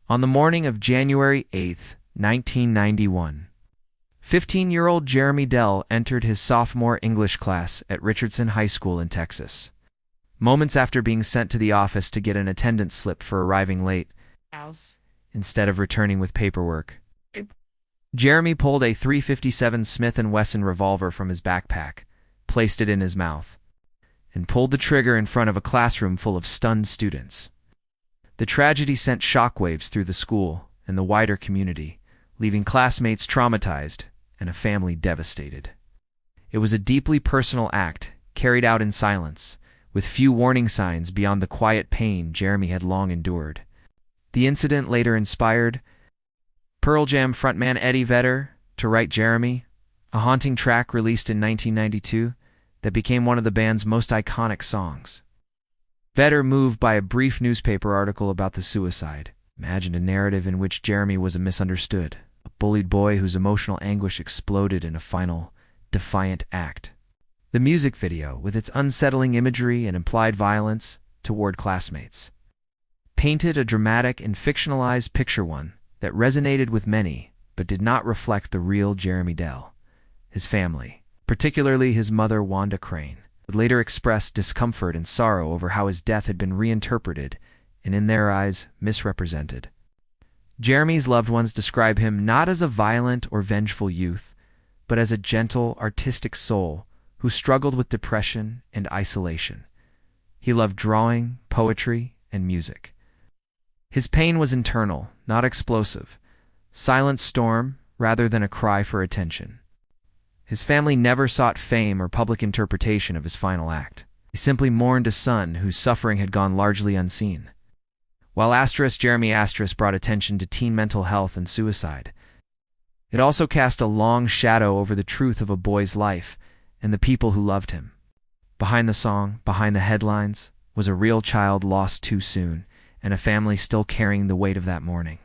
On the morning of January 8, 1991, 15-year-old Jeremy Delle entered his sophomore English class at Richardson High School in Texas. Moments after being sent to the office to get an attendance slip for arriving late, instead of returning with paperwork, Jeremy pulled a .357 Smith & Wesson revolver from his backpack, placed it in his mouth, and pulled the trigger in front of a classroom full of stunned students. The tragedy sent shockwaves through the school and the wider community, leaving classmates traumatized and a family devastated. It was a deeply personal act, carried out in silence, with few warning signs beyond the quiet pain Jeremy had long endured. The incident later inspired Pearl Jam frontman Eddie Vedder to write Jeremy, a haunting track released in 1992 that became one of the band's most iconic songs. Vedder, moved by a brief newspaper article about the suicide, imagined a narrative in which Jeremy was a misunderstood, a bullied boy whose emotional anguish exploded in a final, defiant act. The music video, with its unsettling imagery and implied violence toward classmates, painted a dramatic and fictionalized picture, one that resonated with many but did not reflect the real Jeremy Delle. His family, particularly his mother Wanda Crane, would later express discomfort and sorrow over how his death had been reinterpreted and, in their eyes, misrepresented. Jeremy's loved ones describe him not as a violent or vengeful youth, but as a gentle, artistic soul who struggled with depression and isolation. He loved drawing, poetry, and music. His pain was internal, not explosive, silent storm rather than a cry for attention. His family never sought fame or public interpretation of his final act. They simply mourned a son whose suffering had gone largely unseen. While Jeremy brought attention to teen mental health and suicide, it also cast a long shadow over the truth of a boy's life and the people who loved him. Behind the song, behind the headlines, was a real child lost too soon, and a family still carrying the weight of that mourning.